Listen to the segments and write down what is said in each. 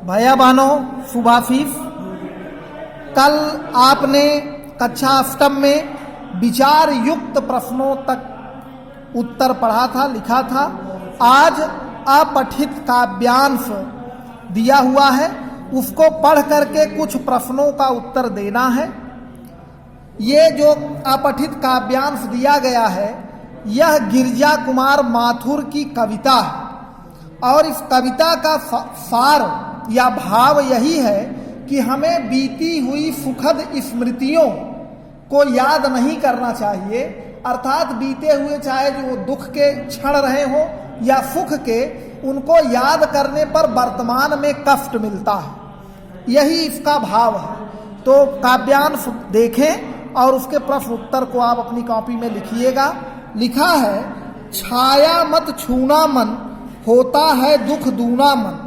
भैया बहनों, सुभाफीफ, कल आपने कक्षा अष्टम में विचार युक्त प्रश्नों तक उत्तर पढ़ा था, लिखा था। आज अपठित काव्यांश दिया हुआ है, उसको पढ़ करके कुछ प्रश्नों का उत्तर देना है। ये जो अपठित काव्यांश दिया गया है, यह गिरिजा कुमार माथुर की कविता है और इस कविता का सार या भाव यही है कि हमें बीती हुई सुखद स्मृतियों को याद नहीं करना चाहिए। अर्थात बीते हुए चाहे जो दुख के क्षण रहे हो या सुख के, उनको याद करने पर वर्तमान में कष्ट मिलता है, यही इसका भाव है। तो काव्यांश देखें और उसके प्रश्न उत्तर को आप अपनी कॉपी में लिखिएगा। लिखा है, छाया मत छूना मन, होता है दुख दूना मन,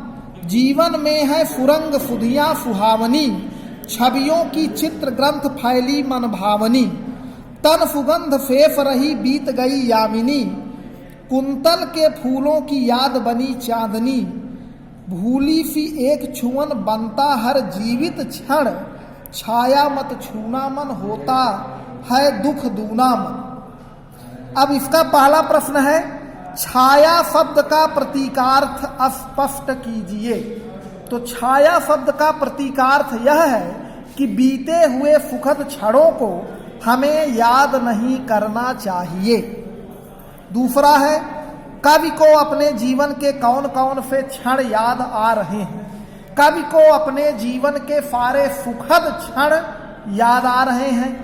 जीवन में है सुरंग सुधियाँ सुहावनी, छवियों की चित्र ग्रंथ फैली मन भावनी, तन सुगंध फेफ रही बीत गई यामिनी, कुंतल के फूलों की याद बनी चांदनी, भूली सी एक छुअन बनता हर जीवित क्षण, छाया मत छूना मन, होता है दुख दूना मन। अब इसका पहला प्रश्न है, छाया शब्द का प्रतीकार्थ स्पष्ट कीजिए। तो छाया शब्द का प्रतीकार्थ यह है कि बीते हुए सुखद क्षणों को हमें याद नहीं करना चाहिए। दूसरा है, कवि को अपने जीवन के कौन कौन से क्षण याद आ रहे हैं। कवि को अपने जीवन के सारे सुखद क्षण याद आ रहे हैं।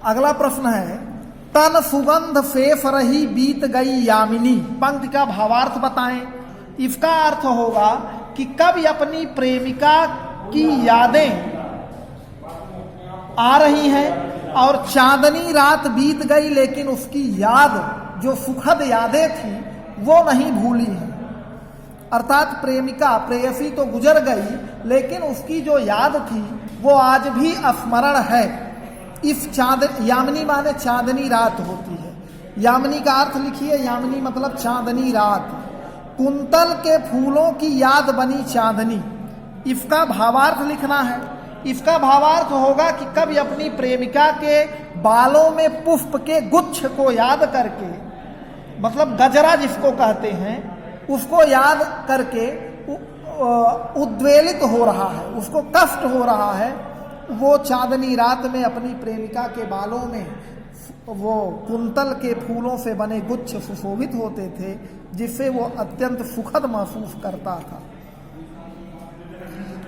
अगला प्रश्न है, तन सुगंध फेफ रही बीत गई यामिनी। पंक्ति का भावार्थ बताएं। इसका अर्थ होगा कि कवि अपनी प्रेमिका की यादें आ रही हैं और चांदनी रात बीत गई, लेकिन उसकी याद, जो सुखद यादें थी, वो नहीं भूली है। अर्थात प्रेमिका, प्रेयसी तो गुजर गई, लेकिन उसकी जो याद थी वो आज भी स्मरण है। इस यामिनी माने चांदनी रात होती है। यामिनी का अर्थ लिखिए, यामिनी मतलब चांदनी रात। कुंतल के फूलों की याद बनी चांदनी, इसका भावार्थ लिखना है। इसका भावार्थ होगा कि कभी अपनी प्रेमिका के बालों में पुष्प के गुच्छ को याद करके, मतलब गजरा जिसको कहते हैं, उसको याद करके उद्वेलित हो रहा है, उसको कष्ट हो रहा है। वो चांदनी रात में अपनी प्रेमिका के बालों में वो कुंतल के फूलों से बने गुच्छ सुशोभित होते थे, जिससे वो अत्यंत सुखद महसूस करता था।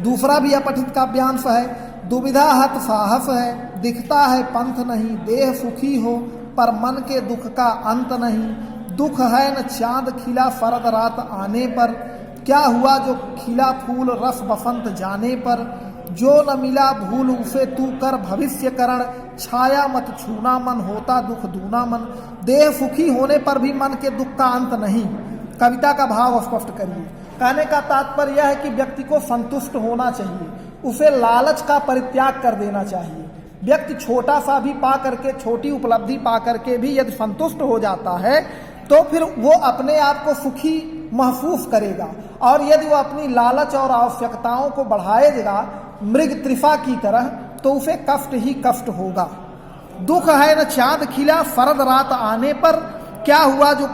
दूसरा भी अपठित काव्यांश है, दुविधा हत साहस है, दिखता है पंथ नहीं, देह सुखी हो पर मन के दुख का अंत नहीं, दुख है न चांद खिला शरद रात आने पर, क्या हुआ जो खिला फूल रस बसंत जाने पर, जो न मिला भूल उसे तू कर भविष्य करण, छाया मत छूना मन, होता दुख दूना मन, देह सुखी होने पर भी मन के दुख का अंत नहीं। कविता का भाव स्पष्ट करिए। कहने का तात्पर्य यह है कि व्यक्ति को संतुष्ट होना चाहिए, उसे लालच का परित्याग कर देना चाहिए। व्यक्ति छोटा सा भी पा करके, छोटी उपलब्धि पा करके भी यदि संतुष्ट हो जाता है तो फिर वो अपने आप को सुखी महसूस करेगा, और यदि वो अपनी लालच और आवश्यकताओं को बढ़ाएगा मृग त्रिफा की तरह, तो उसे कष्ट ही कष्ट होगा। दुख है न चांद खिला शरद रात आने पर, क्या हुआ जो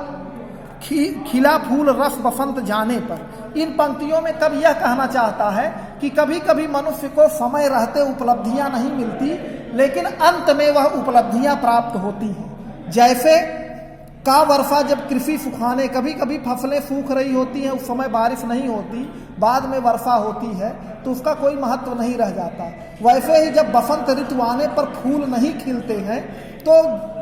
खिला फूल रस बसंत जाने पर। इन पंक्तियों में कवि यह कहना चाहता है कि कभी कभी मनुष्य को समय रहते उपलब्धियां नहीं मिलती, लेकिन अंत में वह उपलब्धियां प्राप्त होती हैं। जैसे का वर्षा जब कृषि सुखाने, कभी कभी फसलें सूख रही होती हैं, उस समय बारिश नहीं होती, बाद में वर्षा होती है, तो उसका कोई महत्व नहीं रह जाता। वैसे ही जब बसंत ऋतु आने पर फूल नहीं खिलते हैं, तो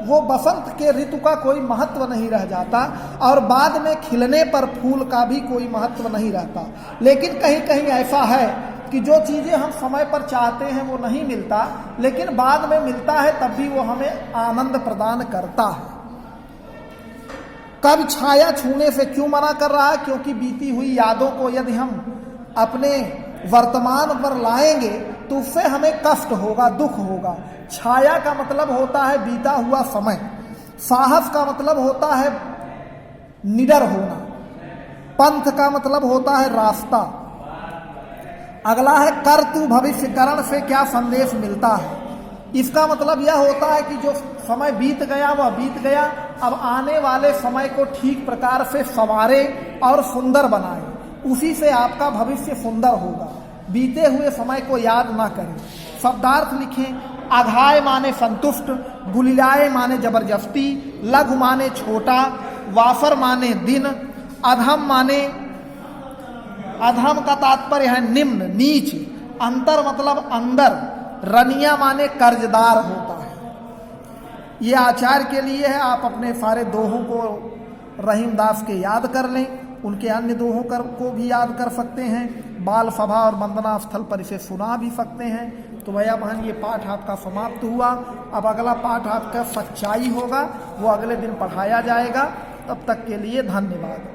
वो बसंत के ऋतु का कोई महत्व नहीं रह जाता, और बाद में खिलने पर फूल का भी कोई महत्व नहीं रहता। लेकिन कहीं कहीं ऐसा है कि जो चीज़ें हम समय पर चाहते हैं वो नहीं मिलता, लेकिन बाद में मिलता है, तब भी वो हमें आनंद प्रदान करता है। कब छाया छूने से क्यों मना कर रहा है? क्योंकि बीती हुई यादों को यदि हम अपने वर्तमान पर लाएंगे तो उससे हमें कष्ट होगा, दुख होगा। छाया का मतलब होता है बीता हुआ समय, साहस का मतलब होता है निडर होना, पंथ का मतलब होता है रास्ता। अगला है कर तू भविष्य, करण से क्या संदेश मिलता है। इसका मतलब यह होता है कि जो समय बीत गया वह बीत गया, अब आने वाले समय को ठीक प्रकार से संवारे और सुंदर बनाए, उसी से आपका भविष्य सुंदर होगा। बीते हुए समय को याद ना करें। शब्दार्थ लिखें। अघाय माने संतुष्ट, गुलियाए माने जबरदस्ती, लघु माने छोटा, वाफर माने दिन, अधम माने, अधम का तात्पर्य है निम्न नीच, अंतर मतलब अंदर, रनिया माने कर्जदार होता है। ये आचार्य के लिए है। आप अपने सारे दोहों को रहीमदास के याद कर लें, उनके अन्य दोहों को भी याद कर सकते हैं। बाल सभा और वंदना स्थल पर इसे सुना भी सकते हैं। तो भैया बहन, ये पाठ आपका समाप्त हुआ। अब अगला पाठ आपका सच्चाई होगा, वो अगले दिन पढ़ाया जाएगा। तब तक के लिए धन्यवाद।